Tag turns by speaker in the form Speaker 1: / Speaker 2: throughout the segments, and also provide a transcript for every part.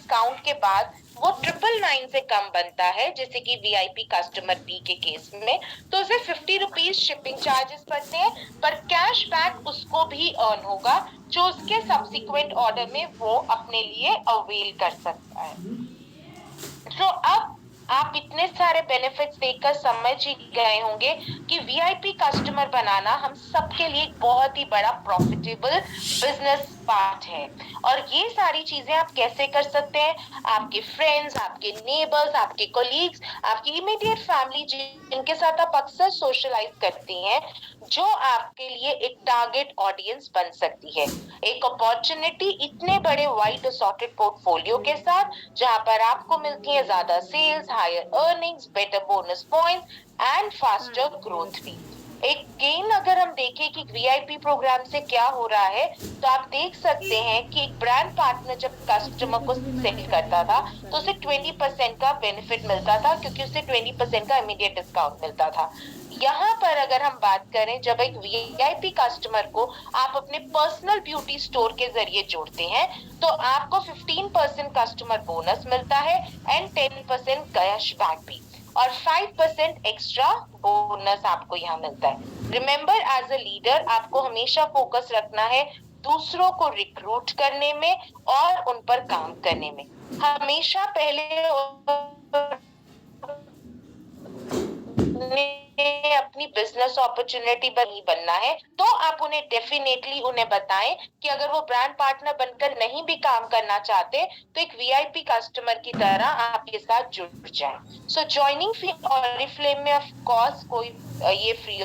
Speaker 1: Discount के बाद वो 999 से कम बनता है, जैसे कि वीआईपी कस्टमर बी के केस में, तो उसे 50 रुपीज शिपिंग चार्जेस पड़ते हैं, पर कैश बैक उसको भी अर्न होगा जो उसके सब्सिक्वेंट ऑर्डर में वो अपने लिए अवेल कर सकता है। तो अब आप इतने सारे बेनिफिट्स देखकर समझ ही गए होंगे कि वीआईपी कस्टमर बनाना हम सबके लिए एक बहुत ही बड़ा प्रॉफिटेबल बिजनेस पार्ट है। और ये सारी चीजें आप कैसे कर सकते हैं? आपके फ्रेंड्स, आपके नेबर्स, आपके कोलीग्स, आपकी इमीडिएट फैमिली जिनके साथ आप अक्सर सोशलाइज करती हैं, जो आपके लिए एक टारगेट ऑडियंस बन सकती है। एक अपॉर्चुनिटी इतने बड़े वाइड असॉर्टेड पोर्टफोलियो के साथ, जहां पर आपको मिलती है ज्यादा sales, higher earnings, better bonus points and faster growth भी। एक गेन अगर हम देखें कि वीआईपी प्रोग्राम से क्या हो रहा है, तो आप देख सकते हैं कि एक ब्रांड पार्टनर जब कस्टमर को सेल करता था तो उसे 20% का बेनिफिट मिलता था, क्योंकि उसे 20% का इमीडिएट डिस्काउंट मिलता था। यहाँ पर अगर हम बात करें, जब एक वीआईपी कस्टमर को आप अपने पर्सनल ब्यूटी स्टोर के जरिए जोड़ते हैं, तो आपको 15% कस्टमर बोनस मिलता है एंड 10% कैशबैक भी, और 5% एक्स्ट्रा बोनस आपको यहाँ मिलता है। रिमेंबर, एज अ लीडर आपको हमेशा फोकस रखना है दूसरों को रिक्रूट करने में और उन पर काम करने में। हमेशा पहले ने अपनी बिजनेस अपॉर्चुनिटी पर ही बनना है, तो आप उन्हें डेफिनेटली उन्हें बताएं कि अगर वो ब्रांड पार्टनर बनकर नहीं भी काम करना चाहते तो एक वीआईपी कस्टमर की तरह आपके साथ जुड़ जाएं। सो ज्वाइनिंग फी ऑरिफ्लेम में ऑफ कोर्स कोई ये फ्री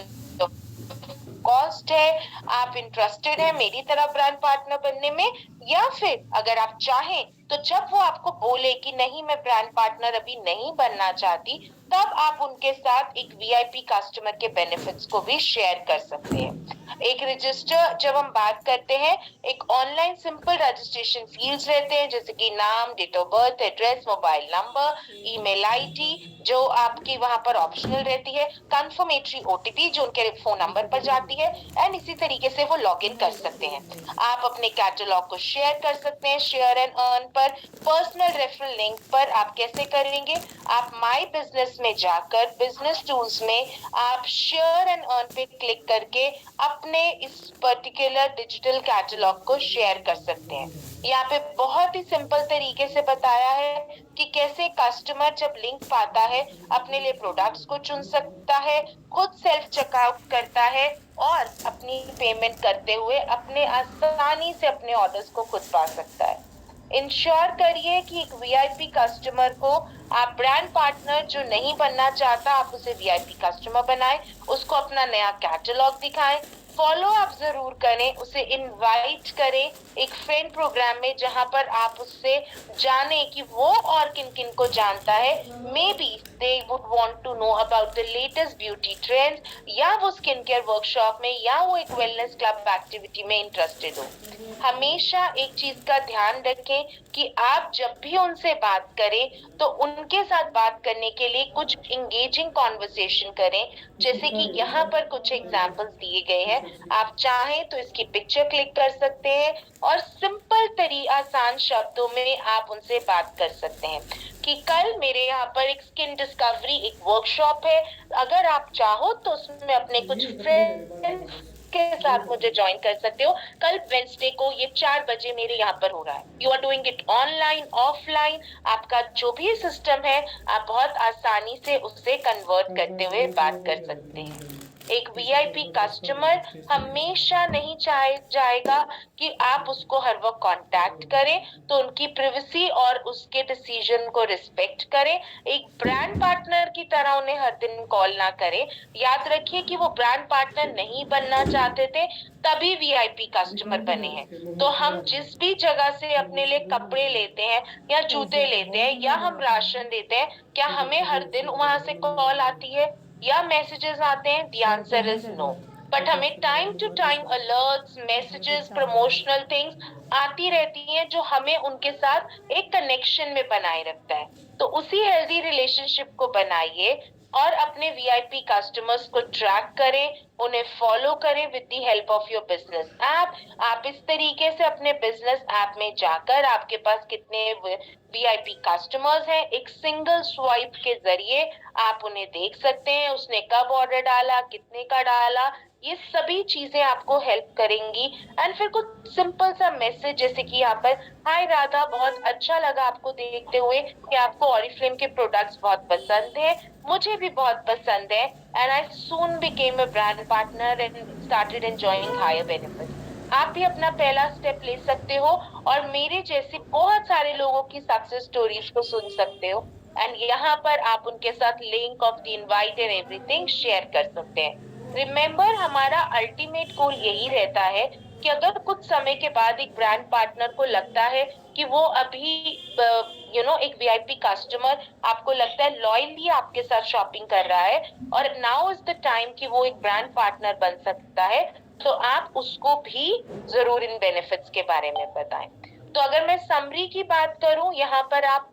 Speaker 1: कॉस्ट है। आप इंटरेस्टेड है मेरी तरह ब्रांड पार्टनर बनने में, या फिर अगर आप चाहें तो जब वो आपको बोले कि नहीं मैं ब्रांड पार्टनर अभी नहीं बनना चाहती, तब आप उनके साथ एक वीआईपी कस्टमर के बेनिफिट्स को भी शेयर कर सकते हैं। एक रजिस्टर जब हम बात करते हैं, एक ऑनलाइन सिंपल रजिस्ट्रेशन फील्ड्स रहते हैं, जैसे कि नाम, date of birth, address, mobile number, email ID, जो आपकी वहां पर ऑप्शनल रहती है, कंफर्मेटरी ओटीपी जो उनके फोन नंबर पर जाती है, एंड इसी तरीके से वो लॉग इन कर सकते हैं। आप अपने कैटलॉग को शेयर कर सकते हैं शेयर एंड अर्न पर। पर्सनल रेफरल लिंक पर आप कैसे करेंगे? आप माई बिजनेस में जाकर बिजनेस टूल्स में आप शेयर एंड अर्न पे क्लिक करके अपने इस पर्टिकुलर डिजिटल कैटलॉग को शेयर कर सकते हैं। यहाँ पे बहुत ही सिंपल तरीके से बताया है कि कैसे कस्टमर जब लिंक पाता है अपने लिए प्रोडक्ट्स को चुन सकता है, खुद सेल्फ चेकआउट करता है और अपनी पेमेंट करते हुए अपने आसानी से अपने ऑर्डर्स को खुद पा सकता है। इंश्योर करिए कि एक वीआईपी कस्टमर को आप ब्रांड पार्टनर जो नहीं बनना चाहता, आप उसे वीआईपी कस्टमर बनाएं, उसको अपना नया कैटलॉग दिखाएं, फॉलो अप जरूर करें, उसे इनवाइट करें एक फ्रेंड प्रोग्राम में, जहां पर आप उससे जाने कि वो और किन किन को जानता है। May be they would want to know about the latest beauty trend, या वो स्किन केयर वर्कशॉप में, या वो एक वेलनेस क्लब एक्टिविटी में इंटरेस्टेड हो। हमेशा एक चीज का ध्यान रखें कि आप जब भी उनसे बात करें तो उनके साथ बात करने के लिए कुछ इंगेजिंग कॉन्वर्सेशन करें, जैसे कि यहाँ पर कुछ एग्जाम्पल्स दिए गए हैं। आप चाहें तो इसकी पिक्चर क्लिक कर सकते हैं और सिंपल आसान शब्दों में आप उनसे बात कर सकते हैं कि कल मेरे यहाँ पर एक स्किन डिस्कवरी एक वर्कशॉप है, अगर आप चाहो तो उसमें अपने कुछ फ्रेंड्स के साथ मुझे ज्वाइन कर सकते हो। कल वेंसडे को ये 4 बजे मेरे यहाँ पर हो रहा है। You are doing it online, offline, आपका जो भी सिस्टम है आप बहुत आसानी से उसे कन्वर्ट करते हुए बात कर सकते हैं। एक वीआईपी कस्टमर हमेशा नहीं चाहे जाएगा कि आप उसको हर वक्त कांटेक्ट करें, तो उनकी प्राइवेसी और उसके डिसीजन को रिस्पेक्ट करें। एक ब्रांड पार्टनर की तरह उन्हें हर दिन कॉल ना करें। याद रखिए कि वो ब्रांड पार्टनर नहीं बनना चाहते थे, तभी वीआईपी कस्टमर बने हैं। तो हम जिस भी जगह से अपने लिए कपड़े लेते हैं या जूते लेते हैं या हम राशन देते हैं, क्या हमें हर दिन वहां से कॉल आती है या मैसेजेस आते हैं? The answer is no. But हमें time to time alerts, messages, promotional things आती रहती हैं जो हमें उनके साथ एक कनेक्शन में बनाए रखता है। तो उसी हेल्दी रिलेशनशिप को बनाइए, और अपने वीआईपी कस्टमर्स को ट्रैक करें, उन्हें फॉलो करें with the help of your business app. आप इस तरीके से अपने बिजनेस ऐप में जाकर आपके पास कितने वीआईपी कस्टमर्स हैं, एक सिंगल स्वाइप के जरिए आप उन्हें देख सकते हैं, उसने कब ऑर्डर डाला, कितने का डाला, ये सभी चीजें आपको हेल्प करेंगी। एंड फिर कुछ सिंपल सा मैसेज जैसे कि यहाँ पर, हाय राधा, बहुत अच्छा लगा आपको देखते हुए कि आपको ऑरिफ्लेम के प्रोडक्ट्स बहुत पसंद है, मुझे भी बहुत पसंद है, and I soon became a brand partner and started enjoying higher benefit. आप भी अपना पहला स्टेप ले सकते हो और मेरे जैसे बहुत सारे लोगों की सक्सेस स्टोरीज को सुन सकते हो। एंड यहाँ पर आप उनके साथ link of the invite and everything share कर सकते हैं। रिमेम्बर, हमारा अल्टीमेट गोल यही रहता है कि अगर कुछ समय के बाद एक ब्रांड पार्टनर को लगता है कि वो अभी एक वीआईपी कस्टमर आपको लगता है लॉयली आपके साथ शॉपिंग कर रहा है और नाउ इज द टाइम कि वो एक ब्रांड पार्टनर बन सकता है, तो आप उसको भी जरूर इन बेनिफिट्स के बारे में बताएं। तो अगर मैं समरी की बात करूं, यहाँ पर आप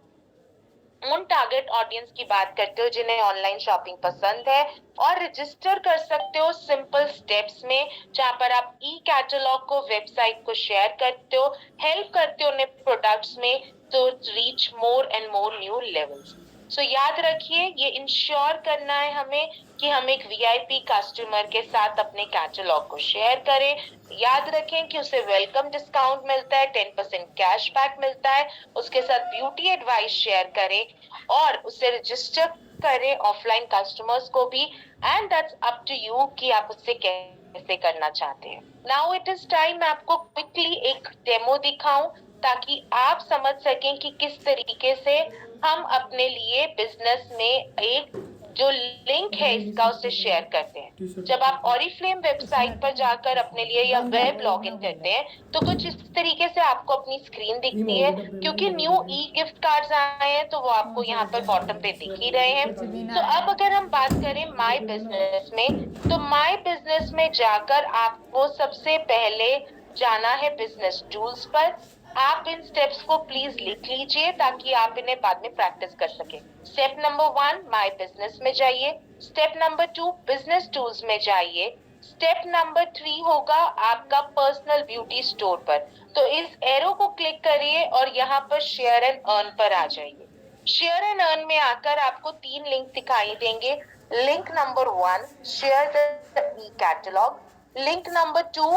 Speaker 1: उन टारगेट ऑडियंस की बात करते हो जिन्हें ऑनलाइन शॉपिंग पसंद है और रजिस्टर कर सकते हो सिंपल स्टेप्स में, जहां पर आप ई कैटलॉग को, वेबसाइट को शेयर करते हो, हेल्प करते हो उन्हें प्रोडक्ट्स में तो reach more and more new levels. So याद रखिए, ये इंश्योर करना है हमें कि हम एक वीआईपी कस्टमर के साथ अपने कैटलॉग को शेयर करें। याद रखें कि उसे वेलकम डिस्काउंट मिलता है, 10% कैशबैक मिलता है, उसके साथ ब्यूटी एडवाइस शेयर करें और उसे रजिस्टर करें ऑफलाइन कस्टमर्स को भी। And that's up to you कि आप उससे कैसे करना चाहते हैं। नाउ इट इज टाइम मैं आपको क्विकली एक डेमो दिखाऊं ताकि आप समझ सकें कि किस तरीके से हम अपने लिए बिजनेस में एक जो लिंक है इसका उसे शेयर करते हैं। जब आप ऑरिफ्लेम वेबसाइट पर जाकर अपने लिए या वेब लॉगिन करते हैं तो कुछ इस तरीके से आपको अपनी स्क्रीन दिखती है। क्योंकि न्यू ई गिफ्ट कार्ड्स आए हैं तो वो आपको यहाँ पर बॉटम पे दिख ही रहे हैं। तो अब अगर हम बात करें माय बिजनेस में, तो माय बिजनेस में जाकर आपको सबसे पहले जाना है बिजनेस टूल्स पर। आप इन स्टेप्स को प्लीज लिख लीजिए ताकि आप इन्हें बाद में प्रैक्टिस कर सके। स्टेप नंबर 1, माय बिजनेस में जाइए। स्टेप नंबर 2, बिजनेस टूल्स में जाइए। स्टेप नंबर 3 होगा आपका पर्सनल ब्यूटी स्टोर पर। तो इस एरो को क्लिक करिए और यहाँ पर शेयर एंड अर्न पर आ जाइए। शेयर एंड अर्न में आकर आपको 3 लिंक दिखाई देंगे। Link number 1, share the e catalogue. Link number 2,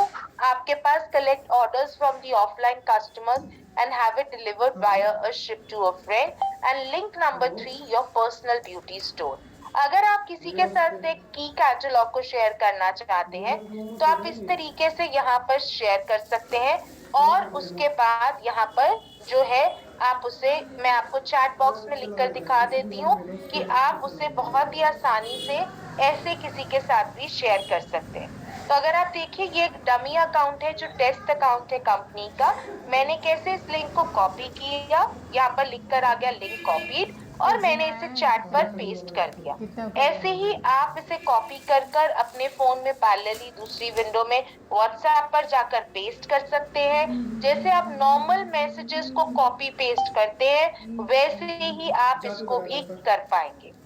Speaker 1: आपके पास collect orders from the offline customers and have it delivered via a ship to a friend. And link number 3, your personal beauty store. अगर आप किसी के साथ एक की catalogue को शेयर करना चाहते हैं तो आप इस तरीके से यहाँ पर शेयर कर सकते हैं और उसके बाद यहाँ पर जो है आप उसे, मैं आपको चैट बॉक्स में लिखकर दिखा देती हूँ कि आप उसे बहुत ही आसानी से ऐसे किसी के साथ भी शेयर कर सकते हैं। तो अगर आप देखिए, ये एक डमी अकाउंट है जो टेस्ट अकाउंट है कंपनी का। मैंने कैसे इस लिंक को कॉपी किया, यहाँ पर लिखकर आ गया लिंक कॉपीड और मैंने इसे चैट पर पेस्ट कर दिया। ऐसे ही आप इसे कॉपी कर कर अपने फोन में पैरेलली दूसरी विंडो में व्हाट्सएप पर जाकर पेस्ट कर सकते हैं। जैसे आप नॉर्मल मैसेजेस को कॉपी पेस्ट करते हैं वैसे ही आप इसको भी कर पाएंगे।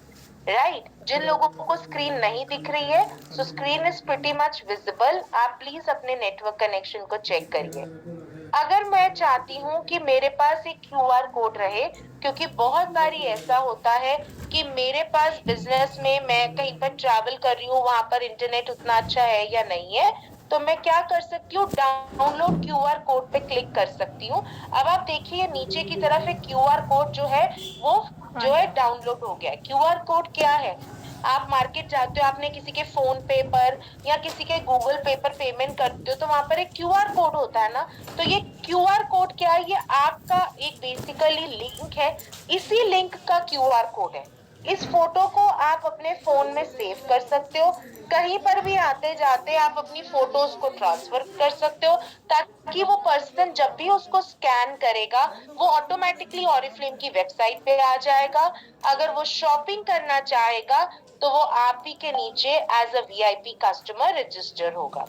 Speaker 1: राइट जिन लोगों को स्क्रीन नहीं दिख रही है, सो screen is pretty much visible. आप प्लीज अपने नेटवर्क कनेक्शन को चेक करिए। अगर मैं चाहती हूँ कि मेरे पास एक क्यूआर कोड रहे, क्योंकि बहुत बारी ऐसा होता है कि मेरे पास बिजनेस में मैं कहीं पर ट्रैवल कर रही हूँ, वहां पर इंटरनेट उतना अच्छा है या नहीं है, तो मैं क्या कर सकती हूँ, डाउनलोड क्यूआर कोड पे क्लिक कर सकती हूँ। अब आप देखिए नीचे की तरफ एक क्यूआर कोड जो है वो जो है डाउनलोड हो गया। क्यूआर कोड क्या है, आप मार्केट जाते हो, आपने किसी के फोन पे पर या किसी के गूगल पे पर पेमेंट करते हो तो वहां पर एक क्यूआर कोड होता है ना। तो ये क्यूआर कोड क्या है, ये आपका एक बेसिकली लिंक है, इसी लिंक का क्यूआर कोड है। इस फोटो को आप अपने फोन में सेव कर सकते हो, कहीं पर भी आते जाते आप अपनी फोटोज को ट्रांसफर कर सकते हो ताकि वो पर्सन जब भी उसको स्कैन करेगा वो ऑटोमेटिकली ऑरिफ्लेम की वेबसाइट पे आ जाएगा। अगर वो शॉपिंग करना चाहेगा तो वो आप ही के नीचे as a VIP customer register होगा।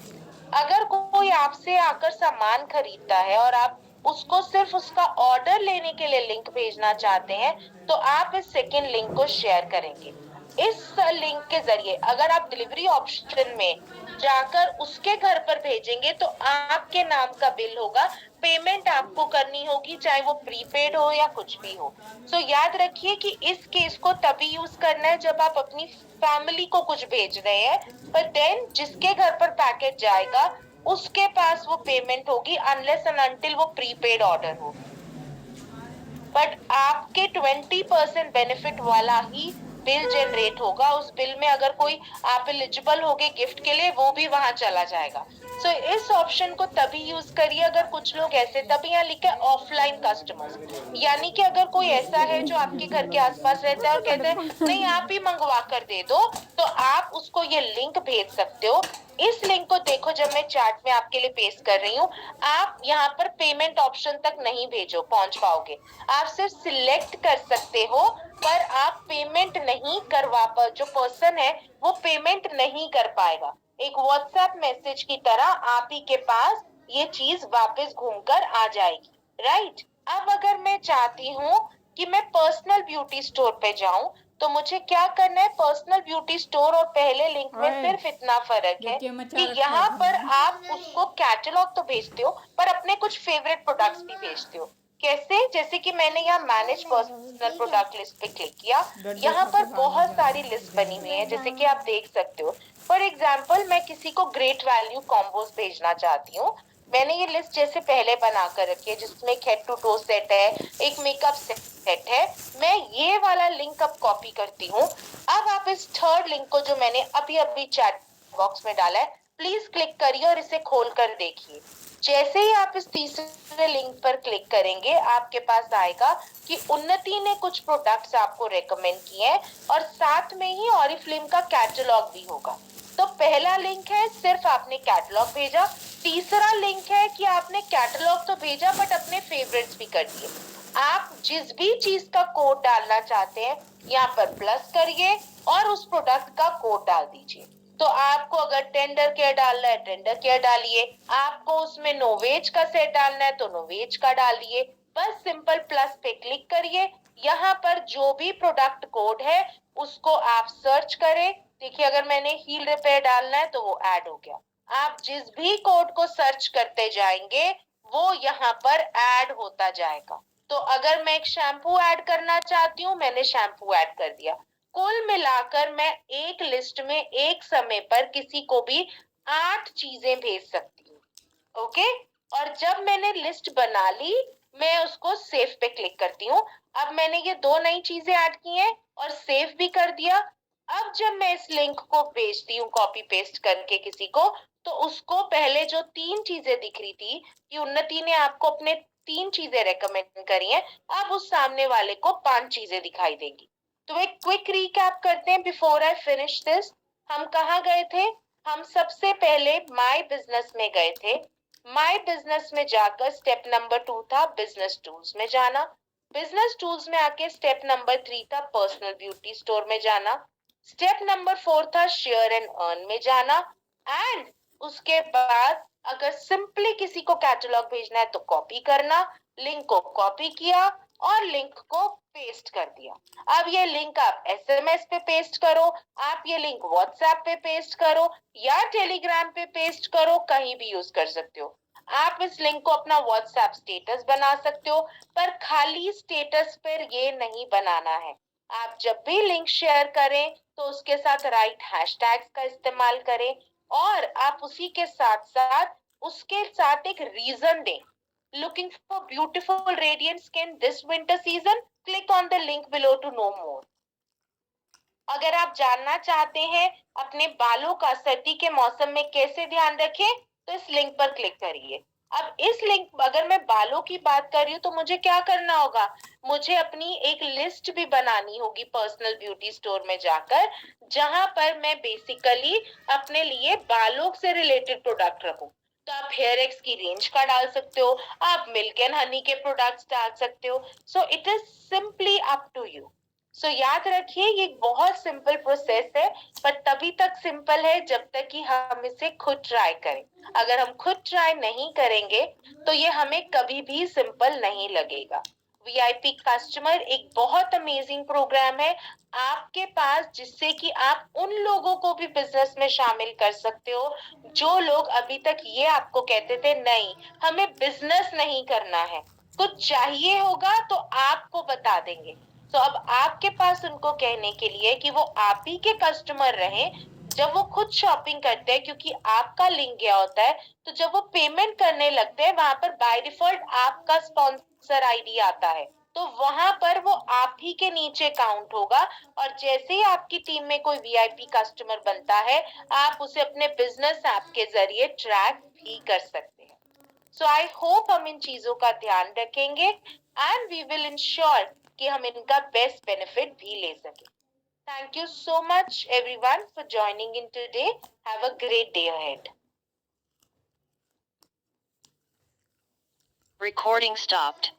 Speaker 1: अगर कोई आपसे आकर सामान खरीदता है और आप उसको सिर्फ उसका ऑर्डर लेने के लिए लिंक भेजना चाहते हैं तो आप इस सेकेंड लिंक को शेयर करेंगे। इस लिंक के जरिए अगर आप डिलीवरी ऑप्शन में जाकर उसके घर पर भेजेंगे तो आपके नाम का बिल होगा, पेमेंट आपको करनी होगी, चाहे वो प्रीपेड हो या कुछ भी हो। सो याद रखिए कि इस केस को तभी यूज करना है जब आप अपनी फैमिली को कुछ भेज रहे हैं, पर देन जिसके घर पर पैकेट जाएगा उसके पास वो पेमेंट होगी, अनलेस एंड अनटिल वो प्रीपेड ऑर्डर हो। बट आपके 20% बेनिफिट वाला ही बिल जनरेट होगा। उस बिल में अगर कोई आप एलिजिबल होगे गिफ्ट के लिए, वो भी वहां चला जाएगा। सो इस ऑप्शन को तभी यूज करिए अगर कुछ लोग ऐसे, तभी यहाँ लिखा है ऑफलाइन कस्टमर्स, यानी कि अगर कोई ऐसा है जो आपके घर के आसपास रहता है और कहता है नहीं आप ही मंगवा कर दे दो, तो आप उसको ये लिंक भेज सकते हो। इस लिंक को देखो, जब मैं चैट में आपके लिए पेस्ट कर रही हूँ, आप यहाँ पर पेमेंट ऑप्शन तक नहीं भेजो पहुंच पाओगे, आप सिर्फ सिलेक्ट कर सकते हो, पर आप पेमेंट नहीं करवा पा, जो पर्सन है वो पेमेंट नहीं कर पाएगा। एक व्हाट्सएप मैसेज की तरह आप ही के पास ये चीज वापस घूमकर आ जाएगी, राइट। अब अगर मैं चाहती हूँ कि मैं पर्सनल ब्यूटी स्टोर पे जाऊं, तो मुझे क्या करना है, पर्सनल ब्यूटी स्टोर और पहले लिंक में सिर्फ इतना फर्क है कि यहाँ पर आप उसको कैटलॉग तो भेजते हो पर अपने कुछ फेवरेट प्रोडक्ट्स भी भेजते हो। कैसे, जैसे कि मैंने यहाँ मैनेज पर्सनल प्रोडक्ट लिस्ट पे क्लिक किया, यहाँ पर बहुत सारी लिस्ट बनी हुई है जैसे कि आप देख सकते हो। फॉर एग्जाम्पल मैं किसी को ग्रेट वैल्यू कॉम्बोज भेजना चाहती हूँ, मैंने ये लिस्ट जैसे पहले बना कर रखी है जिसमें एक हेड टू टो सेट है, एक मेकअप सेट है। मैं ये वाला लिंक अब कॉपी करती हूँ। अब आप इस थर्ड लिंक को जो मैंने अभी अभी चैट बॉक्स में डाला है, प्लीज क्लिक करिए और इसे खोल कर देखिए। जैसे ही आप इस तीसरे लिंक पर क्लिक करेंगे, आपके पास आएगा कि उन्नति ने कुछ प्रोडक्ट्स आपको रेकमेंड किए हैं और साथ में ही ऑरिफ्लेम का कैटलॉग भी होगा। तो पहला लिंक है सिर्फ आपने कैटलॉग भेजा, तीसरा लिंक है कि आपने कैटलॉग तो भेजा बट अपने फेवरेट्स भी कर दिए। आप जिस भी चीज का कोड डालना चाहते हैं यहाँ पर प्लस करिए और उस प्रोडक्ट का कोड डाल दीजिए। तो आपको अगर टेंडर केयर डालना है टेंडर केयर डालिए, आपको उसमें नोवेज का सेट डालना है तो नोवेज का डालिए, बस सिंपल प्लस पे क्लिक करिए। यहाँ पर जो भी प्रोडक्ट कोड है उसको आप सर्च करें। देखिए अगर मैंने हील रिपेयर डालना है तो वो ऐड हो गया। आप जिस भी कोड को सर्च करते जाएंगे वो यहाँ पर ऐड होता जाएगा। तो अगर मैं एक शैम्पू ऐड करना चाहती हूँ, मैंने शैम्पू ऐड कर दिया। कुल मिलाकर मैं एक लिस्ट में एक समय पर किसी को भी 8 चीजें भेज सकती हूँ। ओके, और जब मैंने लिस्ट बना ली, मैं उसको सेव पे क्लिक करती हूँ। अब मैंने ये 2 नई चीजें ऐड की हैं और सेव भी कर दिया। अब जब मैं इस लिंक को भेजती हूँ कॉपी पेस्ट करके किसी को, तो उसको पहले जो 3 चीजें दिख रही थी कि उन्नति ने आपको अपने 3 चीजें रेकमेंड करी हैं, अब उस सामने वाले को 5 चीजें दिखाई देंगी। तो एक क्विक रिकैप करते हैं बिफोर आई फिनिश दिस। हम कहाँ गए थे, हम सबसे पहले माय बिजनेस में गए थे। माय बिजनेस में जाकर स्टेप नंबर 2 था बिजनेस टूल्स में जाना। बिजनेस टूल्स में आके स्टेप नंबर 3 था पर्सनल ब्यूटी स्टोर में जाना। स्टेप नंबर 4 था शेयर एंड अर्न में जाना। एंड उसके बाद अगर सिंपली किसी को कैटलॉग भेजना है तो कॉपी करना, लिंक को कॉपी किया और लिंक को पेस्ट कर दिया। अब ये लिंक आप एसएमएस पे पेस्ट करो, आप ये लिंक व्हाट्सएप पे पेस्ट करो या टेलीग्राम पे पेस्ट करो, कहीं भी यूज कर सकते हो। आप इस लिंक को अपना व्हाट्सएप स्टेटस बना सकते हो, पर खाली स्टेटस पर ये नहीं बनाना है। आप जब भी लिंक शेयर करें तो उसके साथ राइट हैशटैग्स का इस्तेमाल करें और आप उसी के साथ साथ उसके साथ एक रीजन दें। Looking for beautiful radiant skin this winter season, click on the link below to know more. अगर आप जानना चाहते हैं अपने बालों का सर्दी के मौसम में कैसे ध्यान रखें, तो इस लिंक पर क्लिक करिए। अब इस लिंक, अगर मैं बालों की बात कर रही हूँ तो मुझे क्या करना होगा, मुझे अपनी एक लिस्ट भी बनानी होगी पर्सनल ब्यूटी स्टोर में जाकर, जहां पर मैं बेसिकली अपने लिए बालों से रिलेटेड प्रोडक्ट रखूं। तो आप हेयर एक्स की रेंज का डाल सकते हो, आप मिल्क एंड हनी के प्रोडक्ट्स डाल सकते हो। So it is simply up to you. So याद रखिए ये बहुत सिंपल प्रोसेस है, पर तभी तक सिंपल है जब तक कि हम इसे खुद ट्राई करें। अगर हम खुद ट्राई नहीं करेंगे तो ये हमें कभी भी सिंपल नहीं लगेगा। वीआईपी कस्टमर एक बहुत अमेजिंग प्रोग्राम है आपके पास, जिससे कि आप उन लोगों को भी बिजनेस में शामिल कर सकते हो जो लोग अभी तक ये आपको कहते थे नहीं हमें बिजनेस नहीं करना है, कुछ चाहिए होगा तो आपको बता देंगे। तो अब आपके पास उनको कहने के लिए कि वो आप ही के कस्टमर रहे, जब वो खुद शॉपिंग करते हैं क्योंकि आपका लिंक गया होता है, तो जब वो पेमेंट करने लगते हैं वहां पर बाय डिफॉल्ट आपका स्पॉन्सर आईडी आता है, तो वहां पर वो आप ही के नीचे काउंट होगा। और जैसे ही आपकी टीम में कोई वीआईपी कस्टमर बनता है, आप उसे अपने बिजनेस ऐप के जरिए ट्रैक भी कर सकते हैं। सो आई होप हम इन चीजों का ध्यान रखेंगे एंड वी विल इंश्योर कि हम इनका बेस्ट बेनिफिट भी ले सकें। Thank you so much everyone for joining in today. Have a great day ahead.
Speaker 2: Recording stopped.